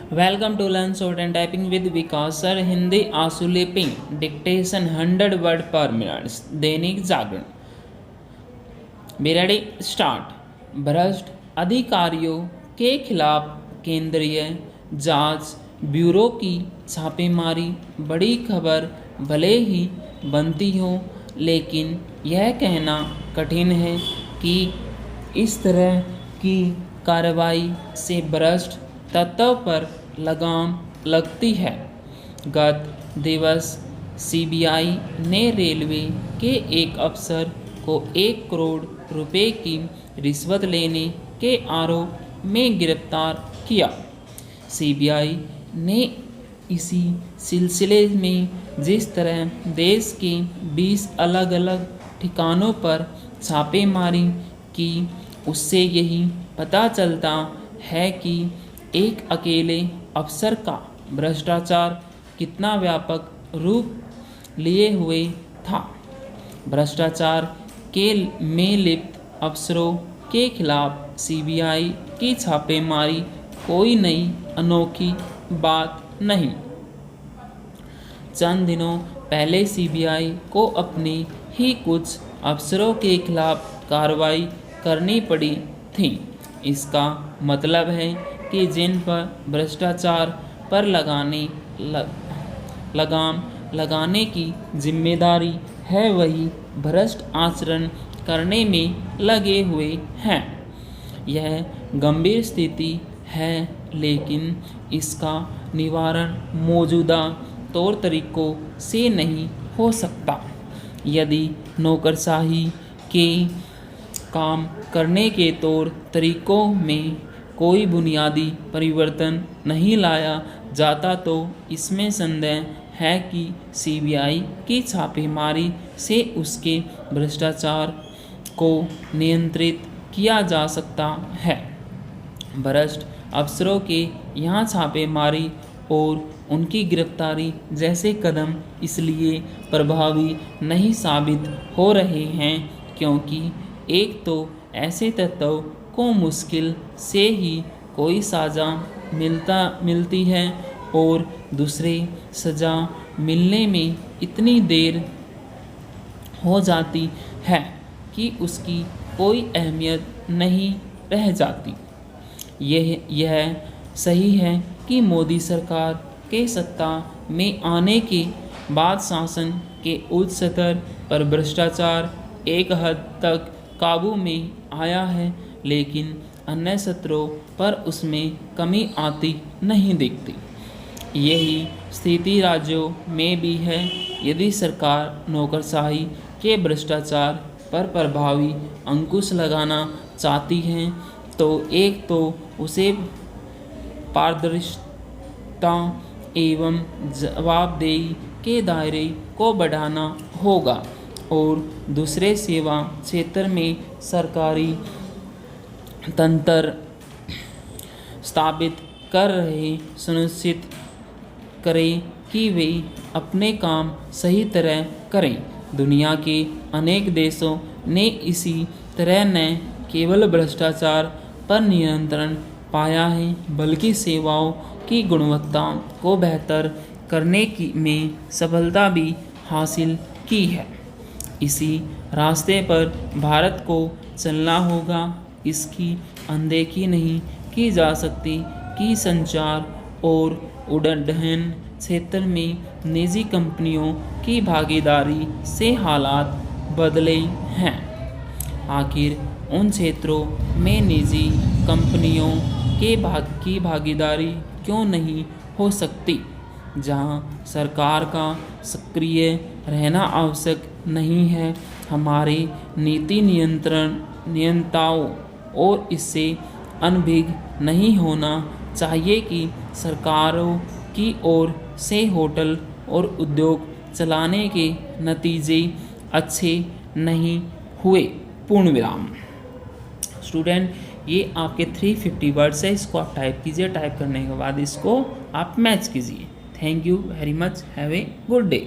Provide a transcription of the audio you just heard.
Welcome to learn short and typing with Vikas sir. Hindi आंसू dictation 100 word पर minute. Dainik Jagran. Be ready, start. भ्रष्ट अधिकारियों के खिलाफ केंद्रीय जांच ब्यूरो की छापेमारी बड़ी खबर भले ही बनती हो, लेकिन यह कहना कठिन है कि इस तरह की कार्रवाई से भ्रष्ट तत्व पर लगाम लगती है। गत दिवस सीबीआई ने रेलवे के एक अफसर को 1 करोड़ रुपए की रिश्वत लेने के आरोप में गिरफ्तार किया। सीबीआई ने इसी सिलसिले में जिस तरह देश के 20 अलग अलग ठिकानों पर छापेमारी की, उससे यही पता चलता है कि एक अकेले अफसर का भ्रष्टाचार कितना व्यापक रूप लिए हुए था। भ्रष्टाचार के में लिप्त अफसरों के खिलाफ सीबीआई की छापेमारी कोई नई अनोखी बात नहीं। चंद दिनों पहले सीबीआई को अपने ही कुछ अफसरों के खिलाफ कार्रवाई करनी पड़ी थी। इसका मतलब है कि जिन पर भ्रष्टाचार पर लगाम लगाने की जिम्मेदारी है, वही भ्रष्ट आचरण करने में लगे हुए हैं। यह गंभीर स्थिति है, लेकिन इसका निवारण मौजूदा तौर तरीकों से नहीं हो सकता। यदि नौकरशाही के काम करने के तौर तरीकों में कोई बुनियादी परिवर्तन नहीं लाया जाता, तो इसमें संदेह है कि सीबीआई की छापेमारी से उसके भ्रष्टाचार को नियंत्रित किया जा सकता है। भ्रष्ट अफसरों के यहाँ छापेमारी और उनकी गिरफ्तारी जैसे कदम इसलिए प्रभावी नहीं साबित हो रहे हैं क्योंकि एक तो ऐसे तत्व को मुश्किल से ही कोई सज़ा मिलती है, और दूसरे सज़ा मिलने में इतनी देर हो जाती है कि उसकी कोई अहमियत नहीं रह जाती। यह सही है कि मोदी सरकार के सत्ता में आने के बाद शासन के उच्च स्तर पर भ्रष्टाचार एक हद तक काबू में आया है, लेकिन अन्य स्तरों पर उसमें कमी आती नहीं दिखती। यही स्थिति राज्यों में भी है। यदि सरकार नौकरशाही के भ्रष्टाचार पर प्रभावी अंकुश लगाना चाहती है, तो एक तो उसे पारदर्शिता एवं जवाबदेही के दायरे को बढ़ाना होगा, और दूसरे सेवा क्षेत्र में सरकारी तंत्र स्थापित कर रहे सुनिश्चित करें कि वे अपने काम सही तरह करें। दुनिया के अनेक देशों ने इसी तरह न केवल भ्रष्टाचार पर नियंत्रण पाया है, बल्कि सेवाओं की गुणवत्ता को बेहतर करने में सफलता भी हासिल की है। इसी रास्ते पर भारत को चलना होगा। इसकी अनदेखी नहीं की जा सकती कि संचार और उड़ान क्षेत्र में निजी कंपनियों की भागीदारी से हालात बदले हैं। आखिर उन क्षेत्रों में निजी कंपनियों की भागीदारी क्यों नहीं हो सकती, जहां सरकार का सक्रिय रहना आवश्यक नहीं है। हमारे नीति नियंताओं और इससे अनभिज्ञ नहीं होना चाहिए कि सरकारों की ओर से होटल और उद्योग चलाने के नतीजे अच्छे नहीं हुए। पूर्ण विराम। स्टूडेंट, ये आपके 350 वर्ड्स है, इसको आप टाइप कीजिए। टाइप करने के बाद इसको आप मैच कीजिए। Thank you very much. Have a good day.